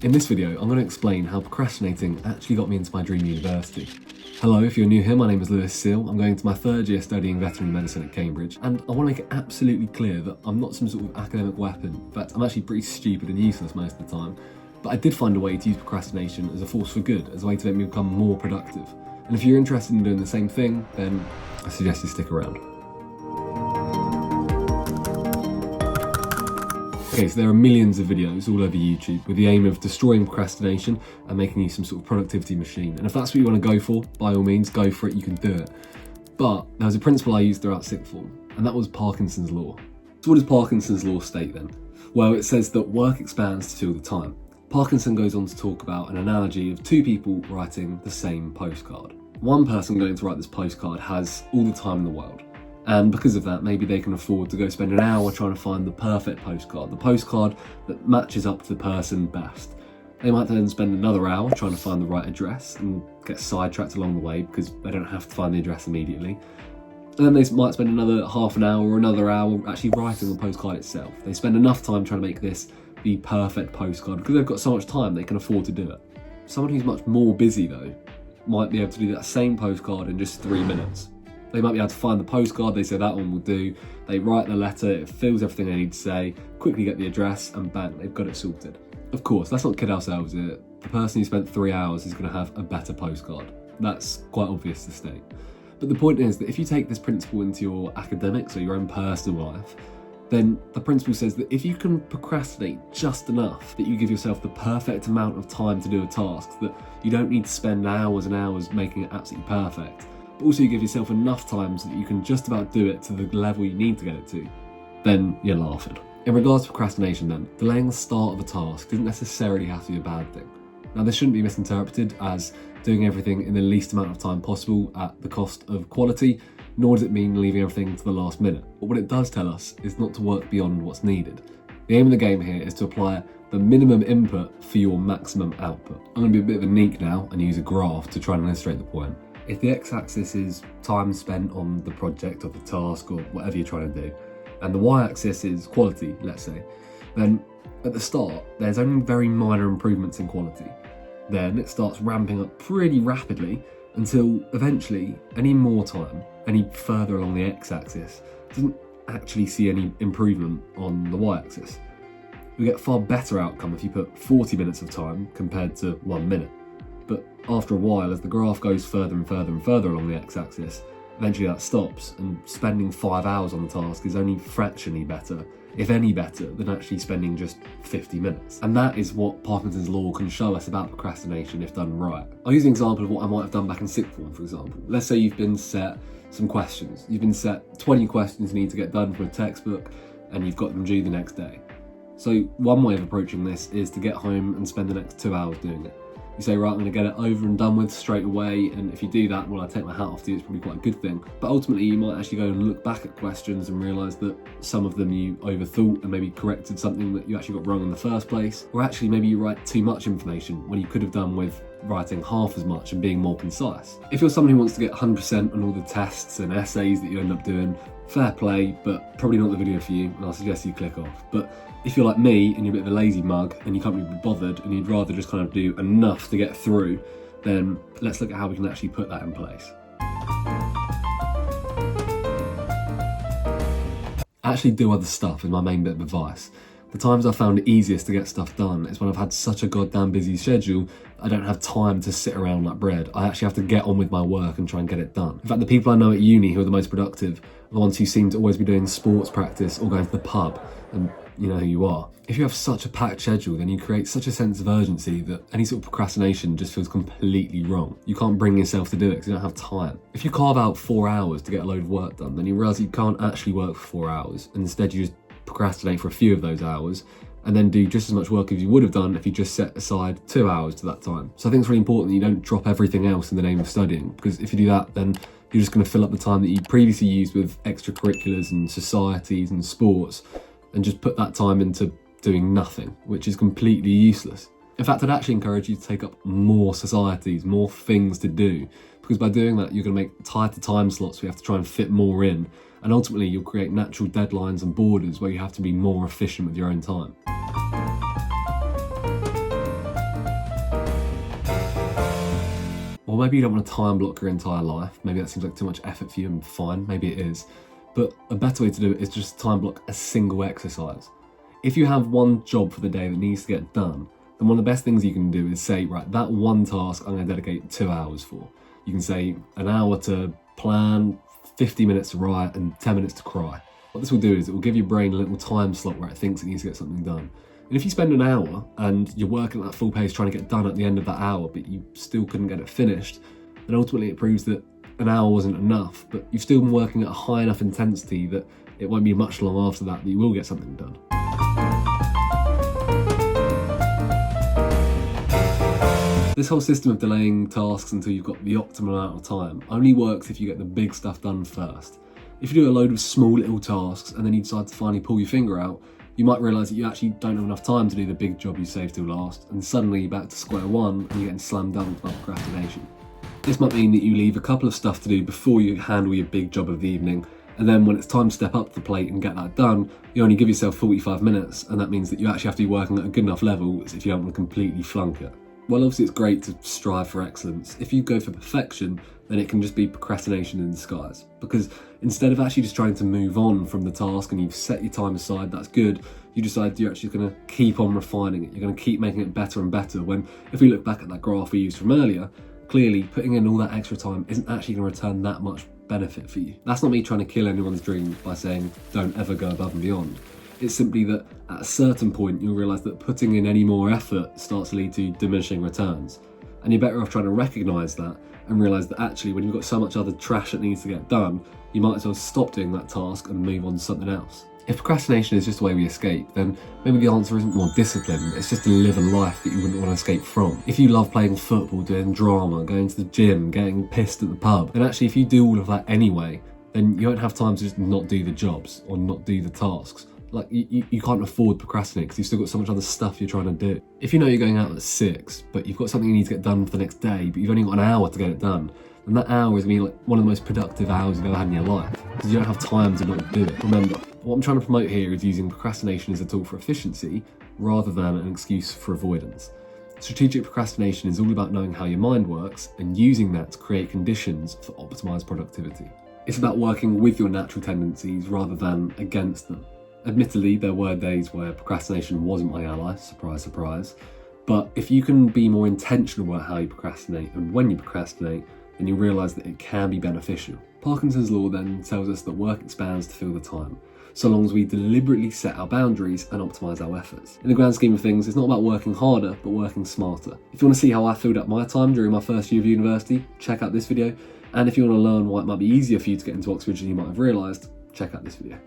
In this video, I'm going to explain how procrastinating actually got me into my dream university. Hello, if you're new here, my name is Lewis Seal. I'm going to my third year studying veterinary medicine at Cambridge, and I want to make it absolutely clear that I'm not some sort of academic weapon. In fact, I'm actually pretty stupid and useless most of the time. But I did find a way to use procrastination as a force for good, as a way to make me become more productive. And if you're interested in doing the same thing, then I suggest you stick around. Okay, so there are millions of videos all over YouTube with the aim of destroying procrastination and making you some sort of productivity machine. And if that's what you want to go for, by all means, go for it, you can do it. But there was a principle I used throughout sixth form, and that was Parkinson's law. So what does Parkinson's law state then? Well, it says that work expands to fill the time. Parkinson goes on to talk about an analogy of two people writing the same postcard. One person going to write this postcard has all the time in the world. And because of that, maybe they can afford to go spend an hour trying to find the perfect postcard, the postcard that matches up to the person best. They might then spend another hour trying to find the right address and get sidetracked along the way because they don't have to find the address immediately. And then they might spend another half an hour or another hour actually writing the postcard itself. They spend enough time trying to make this the perfect postcard because they've got so much time they can afford to do it. Someone who's much more busy though might be able to do that same postcard in just 3 minutes. They might be able to find the postcard, they say that one will do, they write the letter, it fills everything they need to say, quickly get the address, and bang, they've got it sorted. Of course, let's not kid ourselves here. The person who spent 3 hours is going to have a better postcard. That's quite obvious to state. But the point is that if you take this principle into your academics or your own personal life, then the principle says that if you can procrastinate just enough that you give yourself the perfect amount of time to do a task, that you don't need to spend hours and hours making it absolutely perfect, but also you give yourself enough time so that you can just about do it to the level you need to get it to, then you're laughing. In regards to procrastination then, delaying the start of a task doesn't necessarily have to be a bad thing. Now this shouldn't be misinterpreted as doing everything in the least amount of time possible at the cost of quality, nor does it mean leaving everything to the last minute. But what it does tell us is not to work beyond what's needed. The aim of the game here is to apply the minimum input for your maximum output. I'm going to be a bit of a neek now and use a graph to try and illustrate the point. If the x-axis is time spent on the project or the task or whatever you're trying to do, and the y-axis is quality, let's say, then at the start, there's only very minor improvements in quality. Then it starts ramping up pretty rapidly until eventually any more time, any further along the x-axis, doesn't actually see any improvement on the y-axis. We get a far better outcome if you put 40 minutes of time compared to 1 minute. But after a while, as the graph goes further and further and further along the x-axis, eventually that stops, and spending 5 hours on the task is only fractionally better, if any better, than actually spending just 50 minutes. And that is what Parkinson's law can show us about procrastination if done right. I'll use an example of what I might have done back in sixth form, for example. Let's say you've been set some questions. You've been set 20 questions you need to get done for a textbook, and you've got them due the next day. So one way of approaching this is to get home and spend the next 2 hours doing it. You say, right, I'm going to get it over and done with straight away, and if you do that, well, I take my hat off to you, it's probably quite a good thing. But ultimately, you might actually go and look back at questions and realise that some of them you overthought and maybe corrected something that you actually got wrong in the first place, or actually maybe you write too much information when you could have done with writing half as much and being more concise. If you're someone who wants to get 100% on all the tests and essays that you end up doing, fair play, but probably not the video for you, and I'll suggest you click off. But if you're like me and you're a bit of a lazy mug and you can't really be bothered and you'd rather just kind of do enough to get through, then let's look at how we can actually put that in place. Actually do other stuff is my main bit of advice. The times I've found it easiest to get stuff done is when I've had such a goddamn busy schedule, I don't have time to sit around like bread. I actually have to get on with my work and try and get it done. In fact, the people I know at uni who are the most productive are the ones who seem to always be doing sports practice or going to the pub, and you know who you are. If you have such a packed schedule, then you create such a sense of urgency that any sort of procrastination just feels completely wrong. You can't bring yourself to do it because you don't have time. If you carve out 4 hours to get a load of work done, then you realise you can't actually work for 4 hours, and instead you just procrastinate for a few of those hours and then do just as much work as you would have done if you just set aside 2 hours to that time. So I think it's really important that you don't drop everything else in the name of studying, because if you do that, then you're just going to fill up the time that you previously used with extracurriculars and societies and sports and just put that time into doing nothing, which is completely useless. In fact, I'd actually encourage you to take up more societies, more things to do, because by doing that, you're going to make tighter time slots where you have to try and fit more in, and ultimately you'll create natural deadlines and borders where you have to be more efficient with your own time. Or maybe you don't want to time block your entire life. Maybe that seems like too much effort for you, and fine, maybe it is. But a better way to do it is just time block a single exercise. If you have one job for the day that needs to get done, then one of the best things you can do is say, right, that one task I'm going to dedicate 2 hours for. You can say an hour to plan, 50 minutes to write, and 10 minutes to cry. What this will do is it will give your brain a little time slot where it thinks it needs to get something done. And if you spend an hour and you're working at that full pace trying to get done at the end of that hour, but you still couldn't get it finished, then ultimately it proves that an hour wasn't enough, but you've still been working at a high enough intensity that it won't be much long after that you will get something done. This whole system of delaying tasks until you've got the optimal amount of time only works if you get the big stuff done first. If you do a load of small little tasks and then you decide to finally pull your finger out, you might realise that you actually don't have enough time to do the big job you saved till last, and suddenly you're back to square one and you're getting slammed dunk by procrastination. This might mean that you leave a couple of stuff to do before you handle your big job of the evening, and then when it's time to step up to the plate and get that done, you only give yourself 45 minutes, and that means that you actually have to be working at a good enough level as if you don't want to completely flunk it. While obviously it's great to strive for excellence, if you go for perfection, then it can just be procrastination in disguise. Because instead of actually just trying to move on from the task and you've set your time aside, that's good, you decide you're actually going to keep on refining it. You're going to keep making it better and better, when if we look back at that graph we used from earlier, clearly putting in all that extra time isn't actually going to return that much benefit for you. That's not me trying to kill anyone's dreams by saying don't ever go above and beyond. It's simply that at a certain point you'll realise that putting in any more effort starts to lead to diminishing returns. And you're better off trying to recognise that and realise that actually when you've got so much other trash that needs to get done, you might as well stop doing that task and move on to something else. If procrastination is just the way we escape, then maybe the answer isn't more discipline, it's just to live a life that you wouldn't want to escape from. If you love playing football, doing drama, going to the gym, getting pissed at the pub, then actually if you do all of that anyway, then you won't have time to just not do the jobs or not do the tasks. Like, you can't afford procrastinate because you've still got so much other stuff you're trying to do. If you know you're going out at 6, but you've got something you need to get done for the next day, but you've only got an hour to get it done, then that hour is going to be like one of the most productive hours you've ever had in your life, because you don't have time to not do it. Remember, what I'm trying to promote here is using procrastination as a tool for efficiency rather than an excuse for avoidance. Strategic procrastination is all about knowing how your mind works and using that to create conditions for optimised productivity. It's about working with your natural tendencies rather than against them. Admittedly, there were days where procrastination wasn't my ally, surprise, surprise. But if you can be more intentional about how you procrastinate and when you procrastinate, then you'll realise that it can be beneficial. Parkinson's law then tells us that work expands to fill the time, so long as we deliberately set our boundaries and optimise our efforts. In the grand scheme of things, it's not about working harder, but working smarter. If you want to see how I filled up my time during my first year of university, check out this video. And if you want to learn why it might be easier for you to get into Oxford than you might have realised, check out this video.